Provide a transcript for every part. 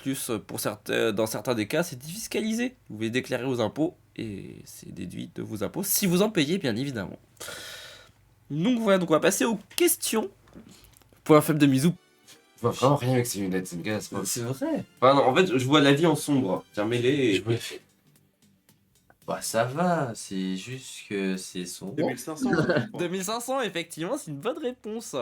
plus, dans certains des cas, c'est défiscalisé. Vous pouvez déclarer aux impôts et c'est déduit de vos impôts si vous en payez, bien évidemment. Donc voilà, donc on va passer aux questions. Point faible de Mizou. Je vois vraiment rien avec ces lunettes, c'est une catastrophe. C'est vrai. Enfin, non, en fait, je vois la vie en sombre. Fermez-les et... Bah ça va, c'est juste que c'est sombre. 2500. 2500, effectivement, c'est une bonne réponse.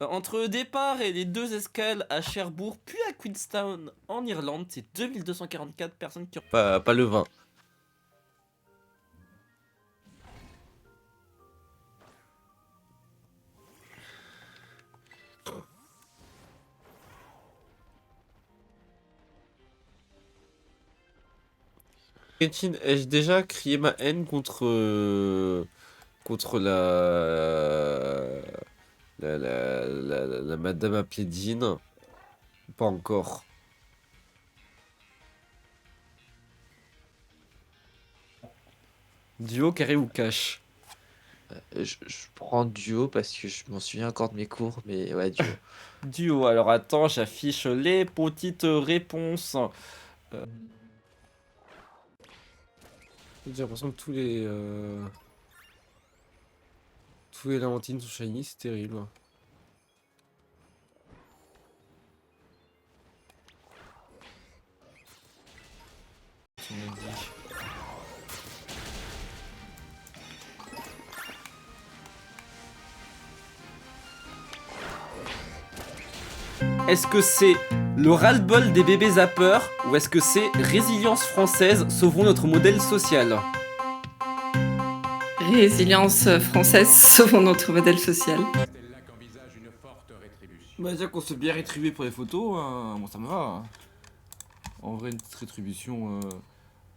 Entre le départ et les 2 escales à Cherbourg, puis à Queenstown en Irlande, c'est 2244 personnes qui ont... Pas le 20. Ketchin, ai-je déjà crié ma haine contre la madame appelée Jean? Pas encore. Duo, carré ou cash? Je prends duo parce que je m'en souviens encore de mes cours, mais ouais, duo. Duo, alors attends, j'affiche les petites réponses. J'ai l'impression que tous les Lamantines sont shiny, c'est terrible. Tu me dis. Est-ce que c'est le ras-le-bol des bébés zappeurs ou est-ce que c'est résilience française, sauvons notre modèle social? Résilience française, sauvons notre modèle social. Bah déjà qu'on se fait bien rétribuer pour les photos, moi ça me va. En vrai, une petite rétribution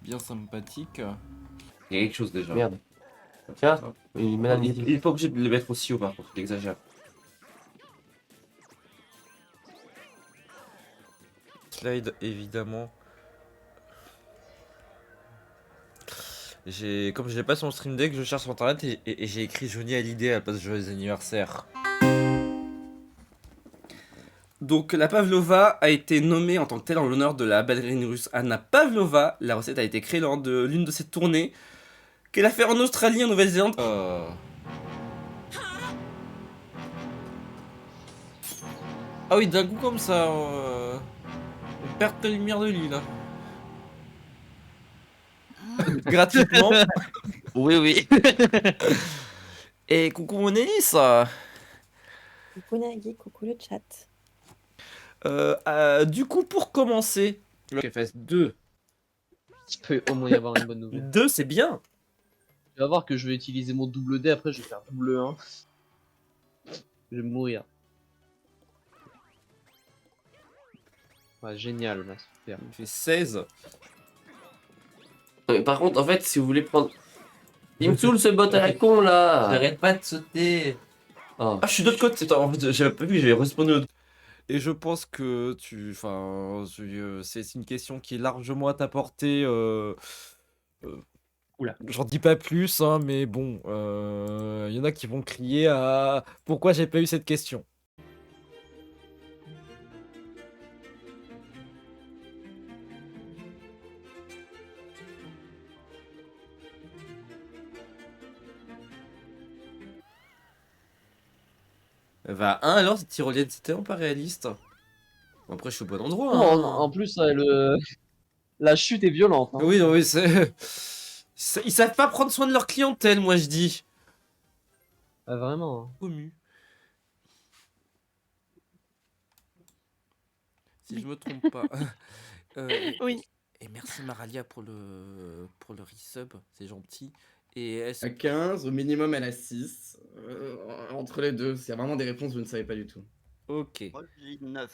bien sympathique. Il y a quelque chose déjà. Merde. Tiens, une Il est pas obligé de le mettre aussi haut par contre, il exagère. Slide, évidemment. Comme je l'ai pas sur mon stream deck, je cherche sur internet et j'ai écrit Johnny Hallyday à la place de joyeux anniversaire. Donc la pavlova a été nommée en tant que telle en l'honneur de la ballerine russe Anna Pavlova. La recette a été créée lors de l'une de ses tournées qu'elle a fait en Australie et en Nouvelle-Zélande. Ah oui, d'un coup comme ça, on perd la lumière de l'île. Gratuitement. Oui, oui. Et coucou mon Elis. Coucou Nagui, coucou le chat. Du coup, pour commencer, Qu'elle fasse 2. Il peut au moins y avoir une bonne nouvelle. 2 c'est bien. Tu vas voir que je vais utiliser mon double D, après je vais faire double 1. Je vais mourir. Ouais, génial, là, super. Il fait 16. Par contre, en fait, si vous voulez prendre... Il me saoule ce bot à la con là. J'arrête pas de sauter. Oh. Ah, je suis de l'autre côté. En fait, j'avais pas vu, j'avais respawné de l'autre. Et je pense que c'est une question qui est largement à ta portée. Oula. J'en dis pas plus, hein, mais bon, y en a qui vont crier à pourquoi j'ai pas eu cette question. Va 1 alors, cette tyrolienne, c'était tellement pas réaliste. Bon, après, je suis au bon endroit. Oh, Hein. en plus, la chute est violente. Hein. Oui, non, oui, ils savent pas prendre soin de leur clientèle, moi je dis. Ah, vraiment. Hein. Commu. Si je me trompe pas. Oui. Et merci Maralia pour le resub, c'est gentil. Et est-ce À 15, au minimum elle a 6. Entre les deux, s'il y a vraiment des réponses, vous ne savez pas du tout. Ok. Moi, j'ai 9.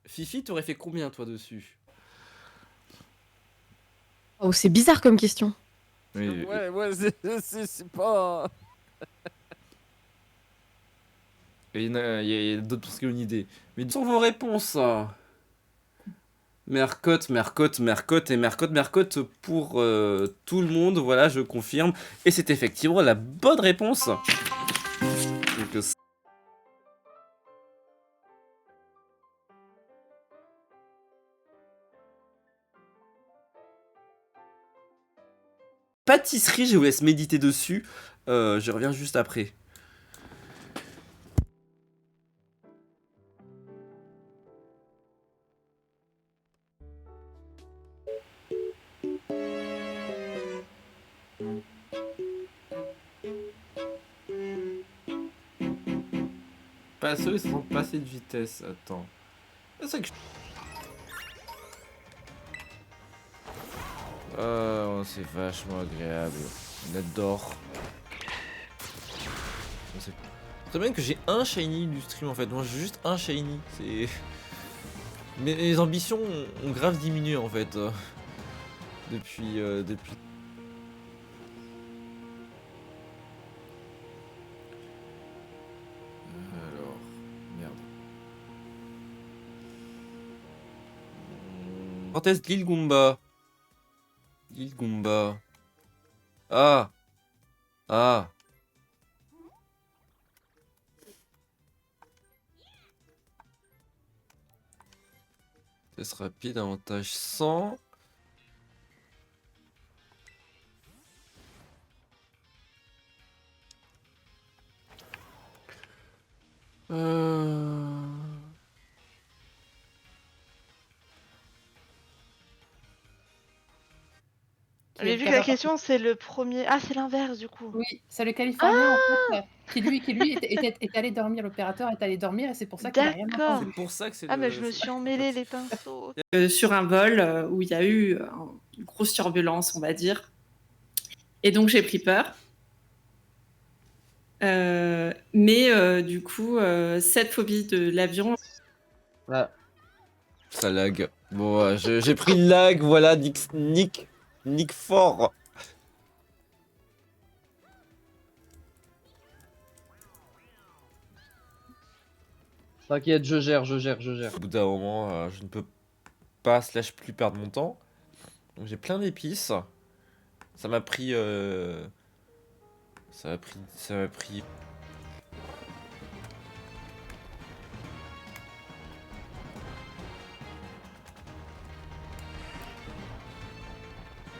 Fifi, t'aurais fait combien toi dessus? Oh, c'est bizarre comme question. Oui, ouais, c'est pas. Il y a d'autres personnes qui ont une idée. Mais sur vos réponses. Mercotte pour tout le monde, voilà, je confirme. Et c'est effectivement la bonne réponse. Donc, pâtisserie, je vous laisse méditer dessus. Je reviens juste après. Passer, ils sont passés de vitesse. Attends. C'est ça que je... Oh, c'est vachement agréable. On adore. C'est très bien que j'ai un shiny du stream en fait. Moi j'ai juste un shiny. C'est. Mais les ambitions ont grave diminué en fait. Depuis. Alors. Merde. Cortez Lil Goomba. Lil Goomba. Ah. Ah. Test rapide, avantage 100. Mais vu que la question c'est le premier. Ah, c'est l'inverse du coup. Oui, c'est le Californien en fait, qui lui est allé dormir, l'opérateur est allé dormir et c'est pour ça qu'il a rien D'accord. entendu. C'est pour ça que c'est Ah, mais le- je me suis emmêlé les pinceaux. Sur un vol où il y a eu une grosse turbulence, on va dire. Et donc j'ai pris peur. Mais du coup, cette phobie de l'avion, Voilà. Ça lag. Bon, j'ai pris le lag, voilà, Nick fort. T'inquiète, je gère. Au bout d'un moment, je ne peux pas slash plus perdre mon temps. Donc j'ai plein d'épices. Ça m'a pris. Ça m'a pris.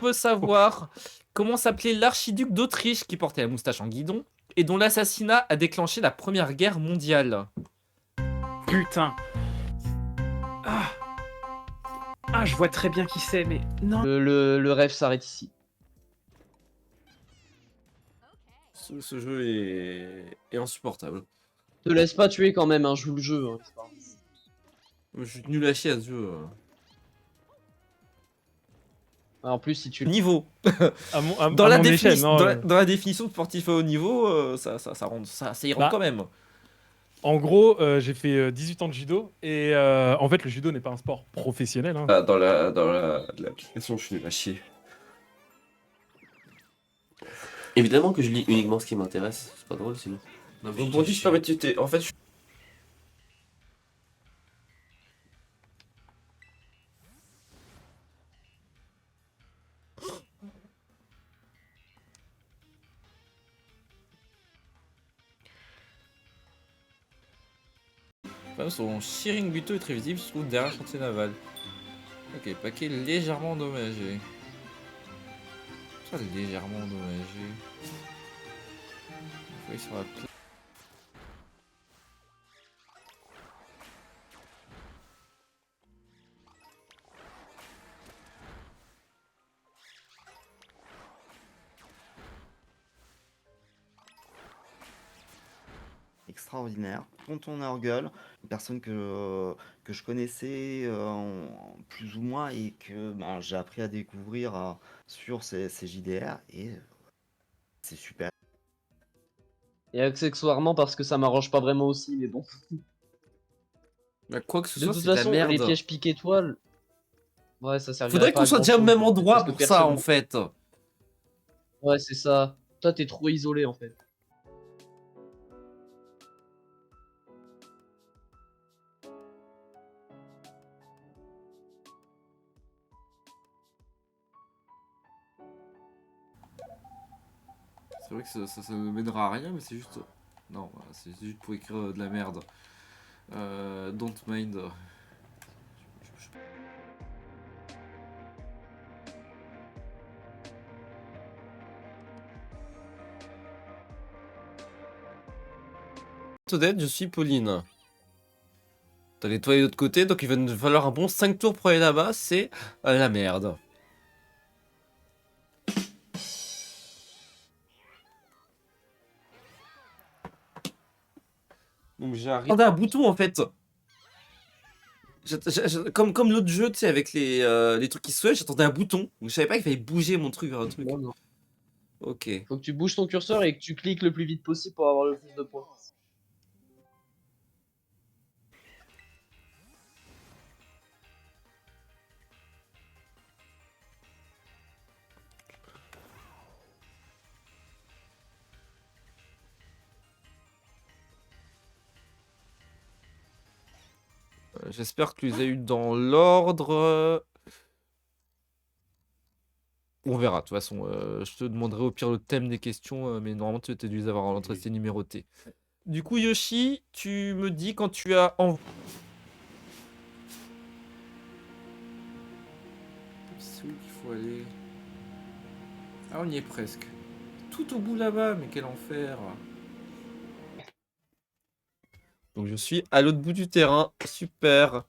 On veut savoir comment s'appelait l'archiduc d'Autriche qui portait la moustache en guidon et dont l'assassinat a déclenché la Première Guerre mondiale. Putain. Ah, je vois très bien qui c'est, mais non. Le rêve s'arrête ici. Ce jeu est insupportable. Te laisse pas tuer quand même, hein, joue le jeu. Hein, c'est pas grave. Je suis nul à chier à ce jeu. En plus, si tu Niveau. À mon, Dans, à la mon échelle, défini- non, dans la définition de sportif à haut niveau, ça y rentre Bah, quand même. En gros, j'ai fait 18 ans de judo et en fait, le judo n'est pas un sport professionnel. Hein. Dans l'application, je suis nul à chier. Évidemment que je lis uniquement ce qui m'intéresse, c'est pas drôle sinon. Bon, dis, je peux mettre. En fait, son shearing buto est très visible, se trouve derrière le chantier naval. Ok, paquet légèrement endommagé. Ça, légèrement endommagé. Oui, sur la pla- Extraordinaire. Tonton Nurgle, une personne que je connaissais plus ou moins et que ben, j'ai appris à découvrir sur ces JDR et c'est super. Et accessoirement parce que ça m'arrange pas vraiment aussi, mais bon. Bah, quoi que ce De soit, toute c'est de la façon, merde. les pièges pique étoile. Ouais, ça servirait Faudrait pas qu'on à soit déjà au grand-chose, même endroit parce que pour ça, personne- en fait. Ouais, c'est ça. Toi, t'es trop isolé en fait. C'est vrai que ça ne mènera à rien, mais c'est juste. Non, c'est juste pour écrire de la merde. Don't mind. Honnête, je suis Pauline. T'as les toilettes de l'autre côté, donc il va nous falloir un bon 5 tours pour aller là-bas, c'est la merde. Donc j'arrive. J'attendais un bouton en fait. Comme l'autre jeu, tu sais, avec les trucs qui se faisaient, j'attendais un bouton. Donc je savais pas qu'il fallait bouger mon truc vers un truc. Non, non. Ok. Faut que tu bouges ton curseur et que tu cliques le plus vite possible pour avoir le plus de points. J'espère que tu les as eu dans l'ordre. On verra, de toute façon. Je te demanderai au pire le thème des questions, mais normalement tu as dû les avoir en l'entrée numéroté. Du coup, Yoshi, tu me dis quand tu as c'est où qu'il faut aller? Ah, on y est presque. Tout au bout là-bas, mais quel enfer. Donc je suis à l'autre bout du terrain, super.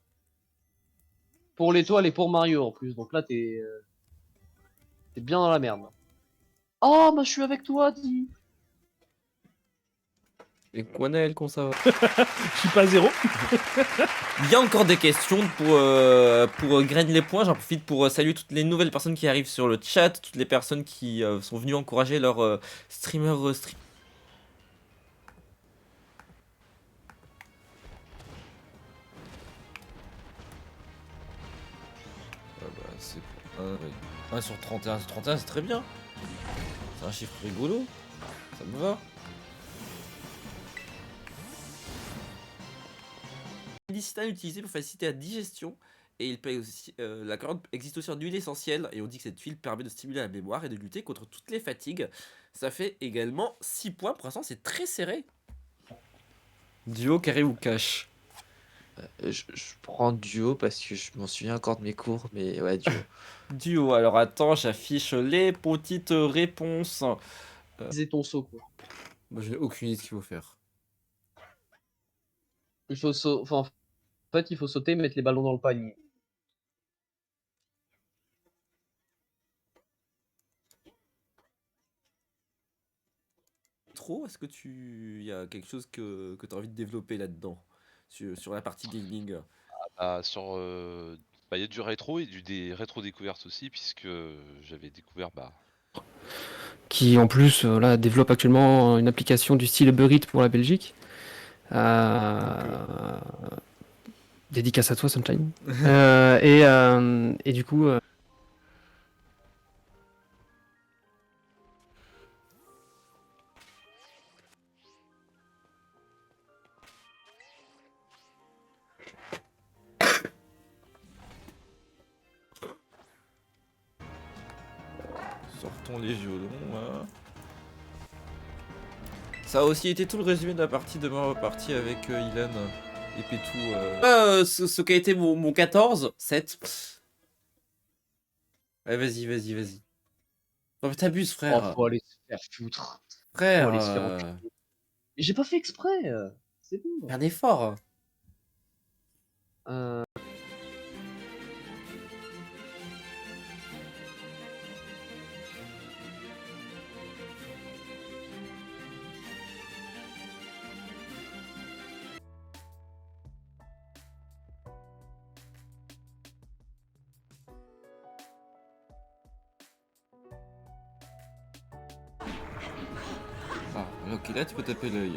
Pour l'étoile et pour Mario en plus, donc là t'es bien dans la merde. Oh bah je suis avec toi, dis. Et Quanel, comment ça va? Je suis pas à 0. Il y a encore des questions pour gagner les points. J'en profite pour saluer toutes les nouvelles personnes qui arrivent sur le chat, toutes les personnes qui sont venues encourager leur streamer. C'est 1 sur 31, sur 31 c'est très bien. C'est un chiffre rigolo. Ça me va. Médicitane utilisée pour faciliter la digestion et il peut aussi, la carotte existe aussi en huile essentielle et on dit que cette huile permet de stimuler la mémoire et de lutter contre toutes les fatigues. Ça fait également 6 points, pour l'instant c'est très serré. Duo, carré ou cash? Je prends duo parce que je m'en souviens encore de mes cours, mais ouais, duo. Duo, alors attends, j'affiche les petites réponses. C'est ton saut quoi. Moi je n'ai aucune idée de ce qu'il faut faire. Il faut enfin, en fait il faut sauter, mettre les ballons dans le panier. Trop, est-ce que il y a quelque chose que tu as envie de développer là-dedans sur la partie gaming? Sur il y a du rétro et des rétro découvertes aussi, puisque j'avais découvert Qui en plus là, développe actuellement une application du style Uber Eats pour la Belgique. Dédicace à toi, Sunshine. Et du coup. Sortons les violons. Hein. Ça a aussi été tout le résumé de la partie de ma partie avec Ilan et Pétou. Ce qui a été mon 14, 7. Ouais, vas-y. Non mais t'abuses, frère. Oh, faut aller se faire foutre. Frère. Faut aller se faire enculer. J'ai pas fait exprès. C'est bon. Un effort. Ah, ok, là tu peux taper l'œil.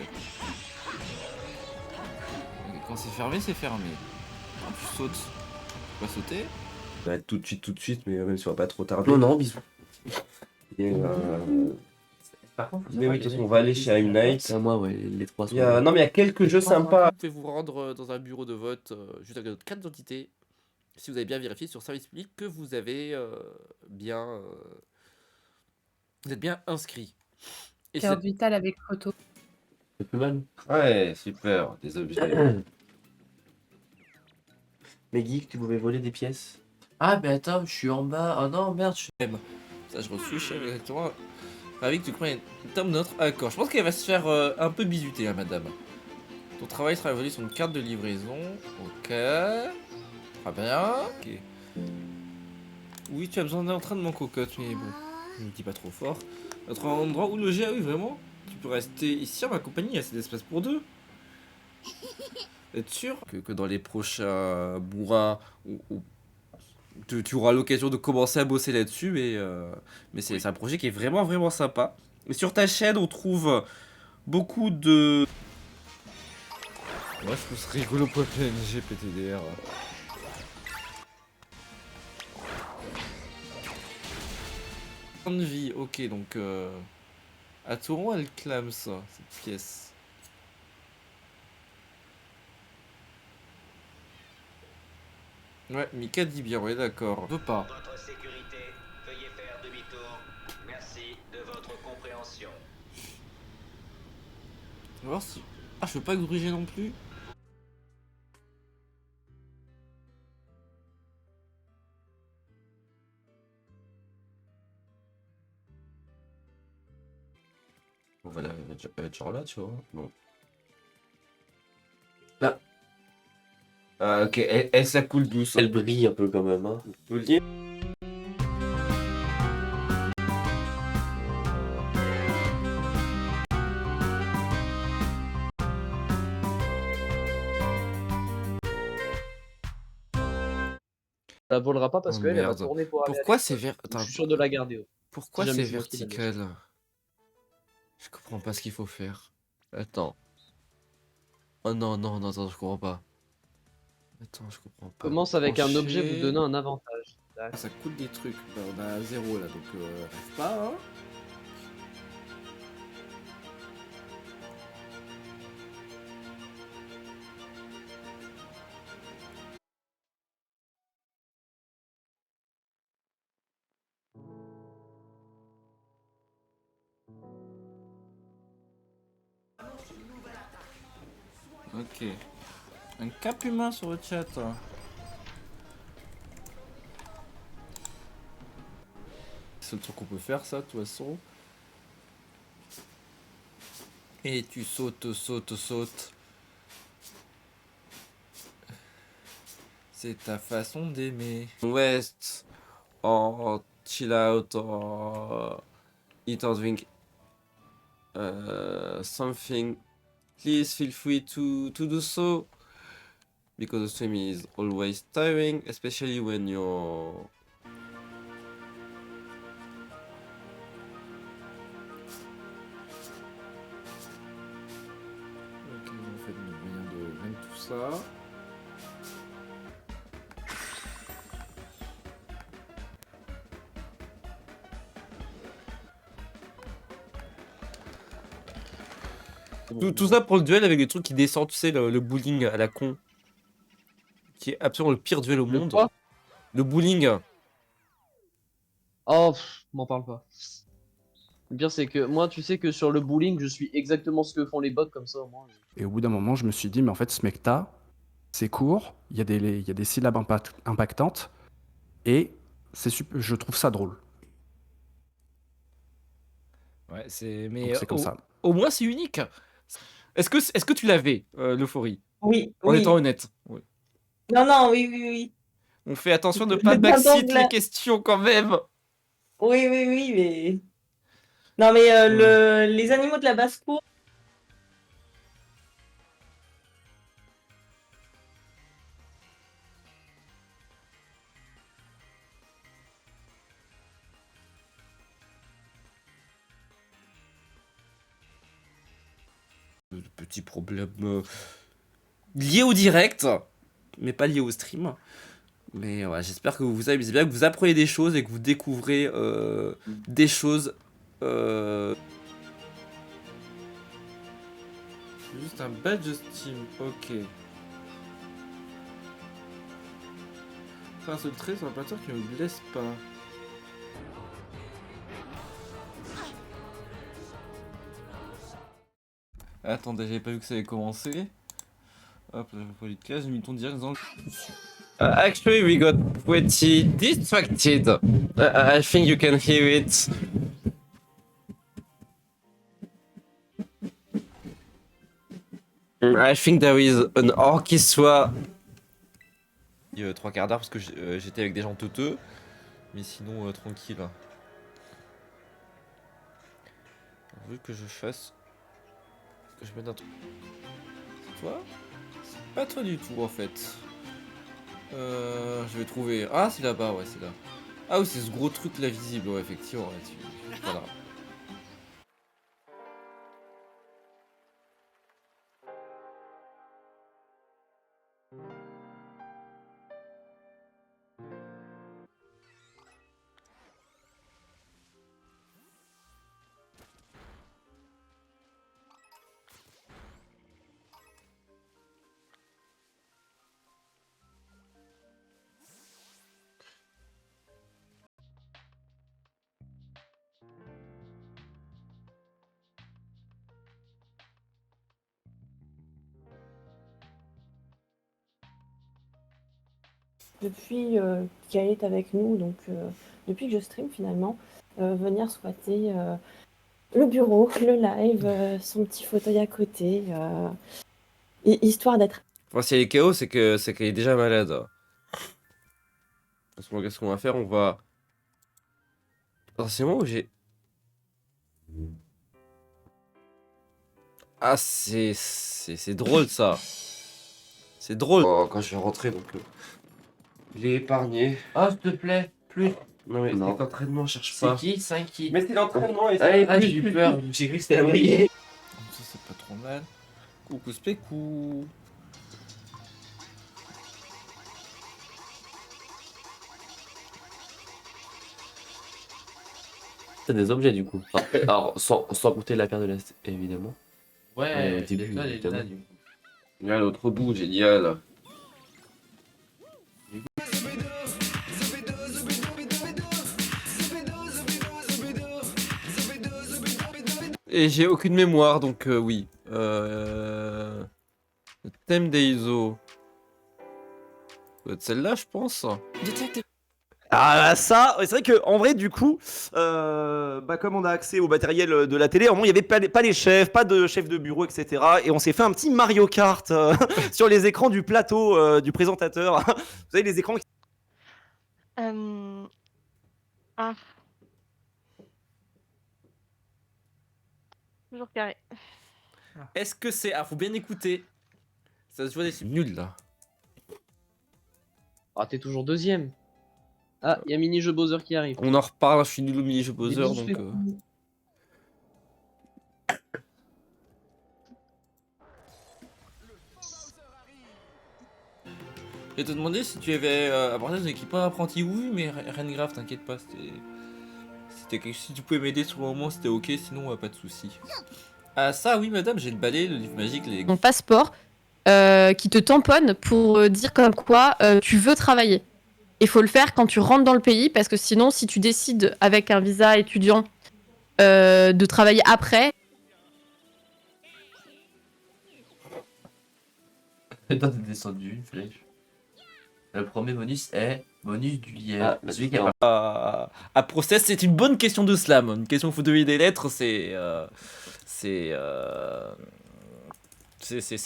Quand c'est fermé, c'est fermé. Quand tu sautes, tu peux pas sauter. Bah, tout de suite, mais même si on va pas trop tarder. Non, bisous. Et, Par contre, mais oui, de toute façon, on va aller chez I'm Night. C'est à moi, ouais, les 3 sont. Non, mais il y a quelques jeux sympas. Vous pouvez vous rendre dans un bureau de vote juste avec votre carte d'identité. Si vous avez bien vérifié sur service public que vous avez bien. Vous êtes bien inscrit. Et Carte vitale avec photo. C'est plus mal. Ouais, super, des objets. Mais Geek, tu pouvais voler des pièces? Ah, mais attends, je suis en bas. Oh non, merde, je suis. Ça, je reçu, chef, exactement. Ravi que tu crois une tome de notre accord. Je pense qu'elle va se faire un peu bisuter, hein, madame. Ton travail sera évalué sur une carte de livraison. Ok. Très bien. Ok. Oui, tu as besoin d'un entraînement cocotte, mais bon, ne le dis pas trop fort. Notre endroit où loger, ah oui, vraiment? Tu peux rester ici en ma compagnie, il y a assez d'espace pour deux. Être sûr que dans les prochains mois, tu auras l'occasion de commencer à bosser là-dessus, mais c'est un projet qui est vraiment, vraiment sympa. Et sur ta chaîne, on trouve beaucoup de... Moi, je trouve ça rigolo pour PNG, PTDR. De vie, ok, donc... À Touron, elle clame ça, cette pièce. Ouais, Mika dit bien, ouais, d'accord. Veut pas. Votre sécurité, veuillez faire demi-tour. Merci de votre compréhension. On va voir si... Ah, je peux pas gruger non plus. On va être genre là, tu vois. Bon. Là. Ah, ok, elle ça coule douce. Elle brille un peu quand même, hein. Faut le dire. Ça volera pas parce Oh, qu'elle va merde. tourner pour aller. Pourquoi c'est vert... Je suis sûr de la garder. Pourquoi Si jamais c'est c'est moi qui la vertical? Je comprends pas ce qu'il faut faire. Attends. Oh non, non, non, attends, je comprends pas. Attends, je comprends pas. Commence avec un objet Brancher. vous donnant un avantage. Ça coûte des trucs. Bah, on a 0 là, donc rêve pas, hein. Ok. Un cap humain sur le chat. C'est le truc qu'on peut faire, ça, de toute façon. Et tu sautes, sautes, sautes. C'est ta façon d'aimer. West, en chill out, en eat or drink something. Please feel free to do so. Because the stream is always tiring, especially when you're... Ok, on fait rien de tout ça. Tout ça pour le duel avec des trucs qui descendent, tu sais, le bowling à la con. Qui est absolument le pire duel au monde. Quoi Le bowling. Oh, m'en parle pas. Le pire, c'est que moi, tu sais que sur le bowling, je suis exactement ce que font les bots comme ça au moins. Et au bout d'un moment, je me suis dit, mais en fait, Smecta, c'est court, il y a des syllabes impactantes, et je trouve ça drôle. Ouais, c'est... Mais Donc c'est comme ça. Au moins, c'est unique. Est-ce que tu l'avais, l'euphorie? Oui, En oui. étant honnête. Oui. Non, non, oui, oui, oui. On fait attention de ne Le pas backseat d'anglais. les questions quand même. Oui, oui, oui, mais... Non, mais les animaux de la basse-cour... Petit problème lié au direct, mais pas lié au stream. Mais ouais, j'espère que vous vous amusez bien, que vous apprenez des choses et que vous découvrez des choses. Juste un badge Steam, ok. Faire un seul trait sur un peinture qui ne me blesse pas. Attendez, j'avais pas vu que ça avait commencé. Hop, là, j'ai pas lu de case, j'ai mis ton direct dans le... Actually, we got pretty distracted. I think you can hear it. I think there is an orchestra. 3 quarts d'heure parce que j'étais avec des gens teuteux. Mais sinon, tranquille. Alors, vu que je fasse. Que je mette un truc. Toi? C'est pas toi du tout en fait. Je vais trouver. Ah, c'est là-bas, ouais, c'est là. Ah, oui, c'est ce gros truc là visible, ouais, effectivement. Ouais, voilà. Depuis qu'elle est avec nous, donc depuis que je stream finalement, venir squatter le bureau, le live, son petit fauteuil à côté, histoire d'être... Enfin, si elle est KO, c'est qu'elle est déjà malade. Qu'est-ce qu'on va faire? On va... Alors, c'est moi où j'ai... Ah, c'est drôle ça. C'est drôle. Oh, quand je vais rentrer, donc... Je l'ai épargné. Ah, s'il te plaît, plus. Non mais c'est l'entraînement, cherche pas. C'est qui Mais c'est l'entraînement et Allez, ah, plus, j'ai eu plus. peur. J'ai cru que c'était la briller. Ça, c'est pas trop mal. Coucou, spécou. T'as des objets du coup. Alors, sans compter la paire de l'Est, évidemment. Ouais, au début, l'étoile est évidemment. là, du coup. Là, l'autre bout, génial. Et j'ai aucune mémoire, donc oui. Le thème des ISO. Ça doit être celle-là, je pense. Ah ça, c'est vrai que en vrai du coup, comme on a accès au matériel de la télé, au moins il n'y avait pas les chefs, pas de chef de bureau, etc. Et on s'est fait un petit Mario Kart sur les écrans du plateau du présentateur. Vous savez les écrans qui... Ah. Toujours carré. Est-ce que c'est... Ah, faut bien écouter. Ça se voit des... Nul, là. Ah, t'es toujours deuxième. Ah, il y a mini-jeu Bowser qui arrive. On en reparle, je suis nul au mini-jeu Bowser, Mais donc... Je vais te demander si tu avais apporté ton équipement apprenti. Oui, mais rien de grave, t'inquiète pas. Si tu pouvais m'aider sur le moment, c'était ok, sinon pas de soucis. Ah ça, oui madame, j'ai le balai, le livre magique, les... Ton passeport qui te tamponne pour dire comme quoi tu veux travailler. Il faut le faire quand tu rentres dans le pays, parce que sinon, si tu décides avec un visa étudiant de travailler après... Toi, t'es descendu une flèche. Le premier bonus est bonus du lien. Celui qui a... À process, c'est une bonne question de slam. Une question où il faut deviner des lettres, c'est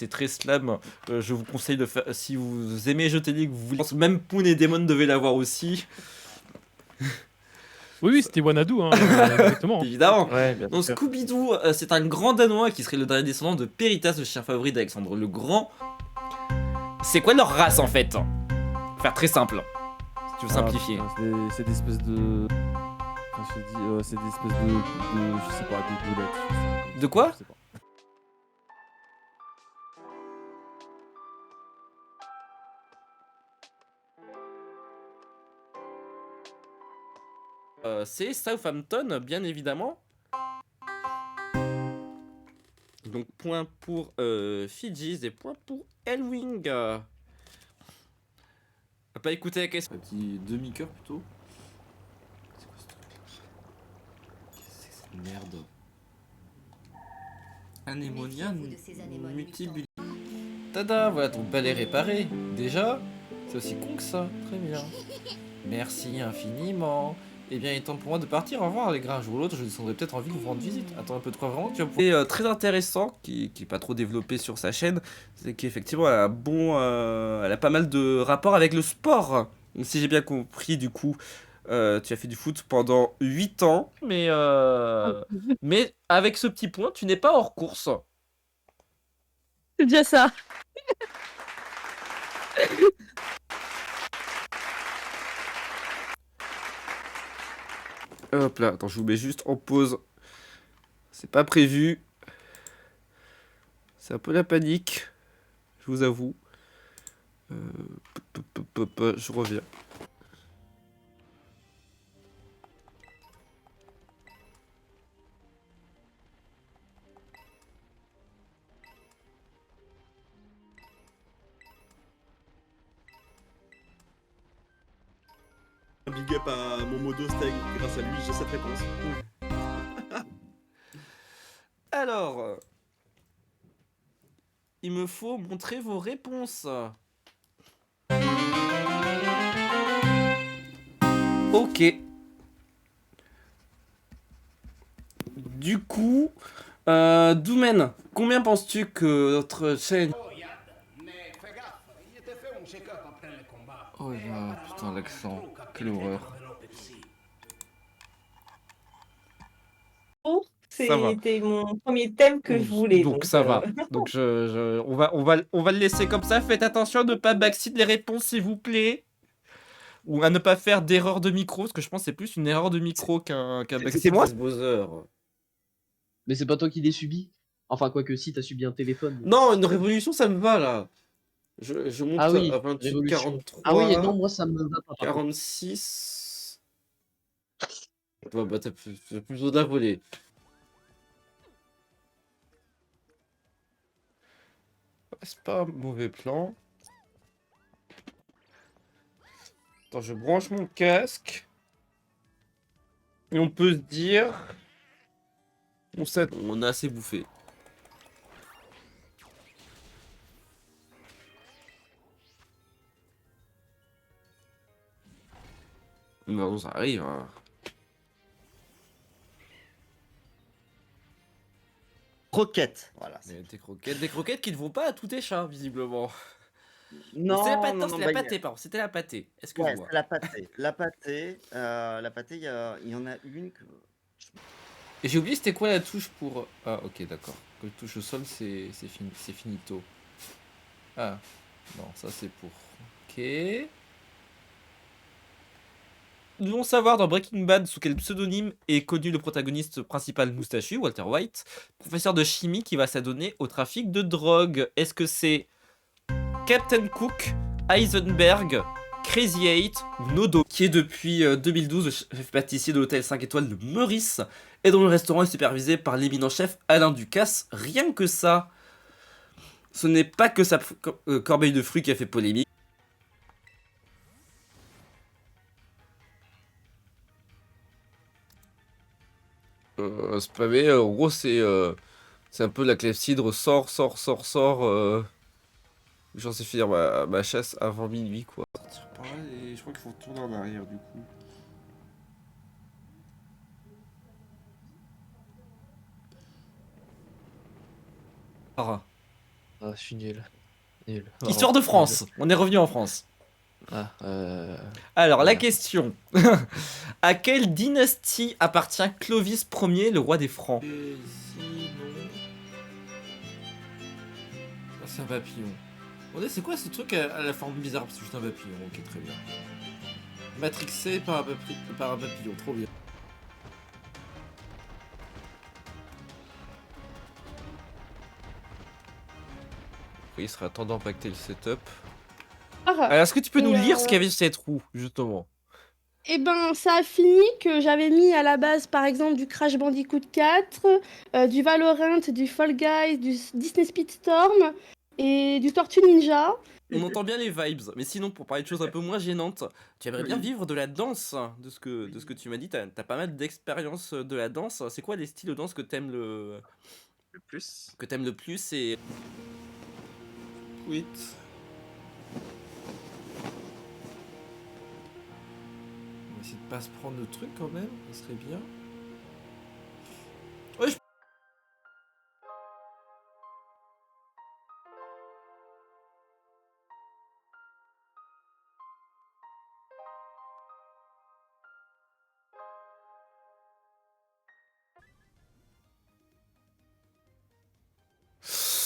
très slam. Je vous conseille de faire. Si vous aimez Jeux Télé, que vous voulez. Même Poon et Demon devaient l'avoir aussi. Oui, c'était Wanadu, hein, exactement. Évidemment. Ouais, bien Donc sûr. Scooby-Doo, c'est un grand Danois qui serait le dernier descendant de Peritas, le chien favori d'Alexandre le Grand. C'est quoi leur race en fait? Pour faire très simple. Si tu veux simplifier. C'est des espèces de... Enfin, je t'ai dit, c'est des espèces de... Je sais pas, des boulettes. De quoi? Je sais pas. C'est Southampton, bien évidemment. Donc point pour Fidji's et point pour Elwing. On va pas écouter la question. Petit demi-cœur plutôt. C'est quoi ce truc? Qu'est-ce que c'est que cette merde? Anémonia multibuli. Tada, voilà ton balai réparé. Déjà, c'est aussi con que ça. Très bien. Merci infiniment. Eh bien, il est temps pour moi de partir. Au revoir, les gars. Un jour ou l'autre, je descendrai peut-être en ville vous rendre visite. Attends un peu de quoi vraiment tu vas pouvoir... Et très intéressant, qui est pas trop développé sur sa chaîne, c'est qu'effectivement, elle a pas mal de rapports avec le sport. Donc, si j'ai bien compris, du coup, tu as fait du foot pendant 8 ans, mais avec ce petit point, tu n'es pas hors course. C'est déjà ça. Hop là, attends, je vous mets juste en pause. C'est pas prévu. C'est un peu la panique, je vous avoue. Je reviens. Big up à mon modo Steg, grâce à lui j'ai cette réponse. Alors, il me faut montrer vos réponses. Ok. Du coup, Doumen, combien penses-tu que notre chaîne... Oh là, putain, l'accent, quelle horreur. Ça va. C'était mon premier thème que je voulais. Donc ça va. Donc on va le laisser comme ça. Faites attention à ne pas backseat les réponses, s'il vous plaît. Ou à ne pas faire d'erreur de micro, parce que je pense que c'est plus une erreur de micro qu'un backseat. C'est moi Bowser. Mais c'est pas toi qui l'ai subi. Enfin, quoique si, t'as subi un téléphone. Non, une révolution, ça me va là. Je monte Ah oui, à 28, révolution. 43. Ah oui, non, moi ça me va pas. 46. Ouais, bah t'as plus besoin d'un voler. C'est pas un mauvais plan. Attends, je branche mon casque. Et on peut se dire... On a assez bouffé. Non, ça arrive. Hein. Croquettes, voilà. Des croquettes qui ne vont pas à tous tes chats, visiblement. Non, C'était la pâtée, non, non, non, c'était la bah, pâtée, pardon. C'était la pâtée. Ouais, Excuse-moi. c'est la pâtée. La pâtée, il y en a une que... Et j'ai oublié c'était quoi la touche pour... Ah ok d'accord. Que la touche au sol c'est finito. Ah non ça c'est pour... Ok. Nous devons savoir dans Breaking Bad sous quel pseudonyme est connu le protagoniste principal moustachu, Walter White, professeur de chimie qui va s'adonner au trafic de drogue. Est-ce que c'est Captain Cook, Heisenberg, Crazy 8 ou Nodo, qui est depuis 2012 le chef pâtissier de l'hôtel 5 étoiles de Meurice, et dont le restaurant est supervisé par l'éminent chef Alain Ducasse. Rien que ça, ce n'est pas que sa corbeille de fruits qui a fait polémique. Spammer, en gros c'est un peu la clepsydre, sort. J'en sais finir ma chasse avant minuit quoi. Et je crois qu'il faut retourner en arrière du coup. Ah, je suis nul. Histoire de France, on est revenu en France. Alors la question. À quelle dynastie appartient Clovis Ier, le roi des Francs? C'est un papillon. C'est quoi ce truc à la forme bizarre? C'est juste un papillon, ok très bien. Matrixé par un papillon, trop bien. Oui, il serait temps d'impacter le setup. Alors, est-ce que tu peux nous lire ce qu'il y avait sur cette roue, justement? Eh ben, ça a fini que j'avais mis à la base, par exemple, du Crash Bandicoot 4, du Valorant, du Fall Guys, du Disney Speedstorm et du Tortue Ninja. On entend bien les vibes, mais sinon, pour parler de choses un peu moins gênantes, tu aimerais bien vivre de la danse, de ce que tu m'as dit. T'as pas mal d'expérience de la danse. C'est quoi les styles de danse que t'aimes le plus? Que t'aimes le plus et... Quit. On va essayer de pas se prendre le truc quand même, ça serait bien. Ouais,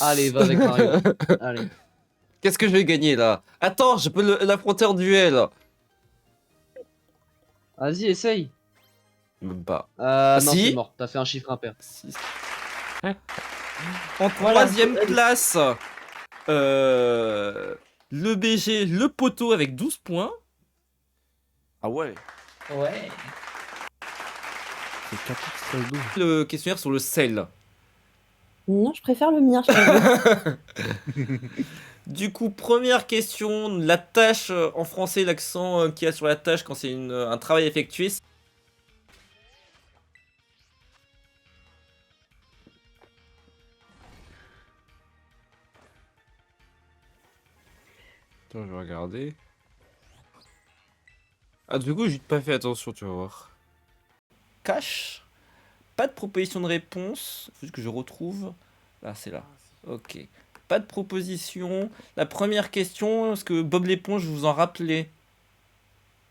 Allez, va avec Mario. Allez. Qu'est-ce que je vais gagner là? Attends, je peux l'affronter en duel. Vas-y, essaye. Même pas. Non, si. c'est mort. T'as fait un chiffre impair. En troisième place, le BG, le poteau avec 12 points. Ah ouais. Ouais. Le questionnaire sur le sel. Non, je préfère le mien, je t'avoue. Du coup, première question, la tâche en français, l'accent qu'il y a sur la tâche quand c'est un travail effectué. Attends, je vais regarder. Ah, du coup, j'ai pas fait attention, tu vas voir. Cache. Pas de proposition de réponse. Faut juste que je retrouve. Là, c'est là. Ok. Pas de proposition. La première question, est-ce que Bob l'éponge vous en rappelez?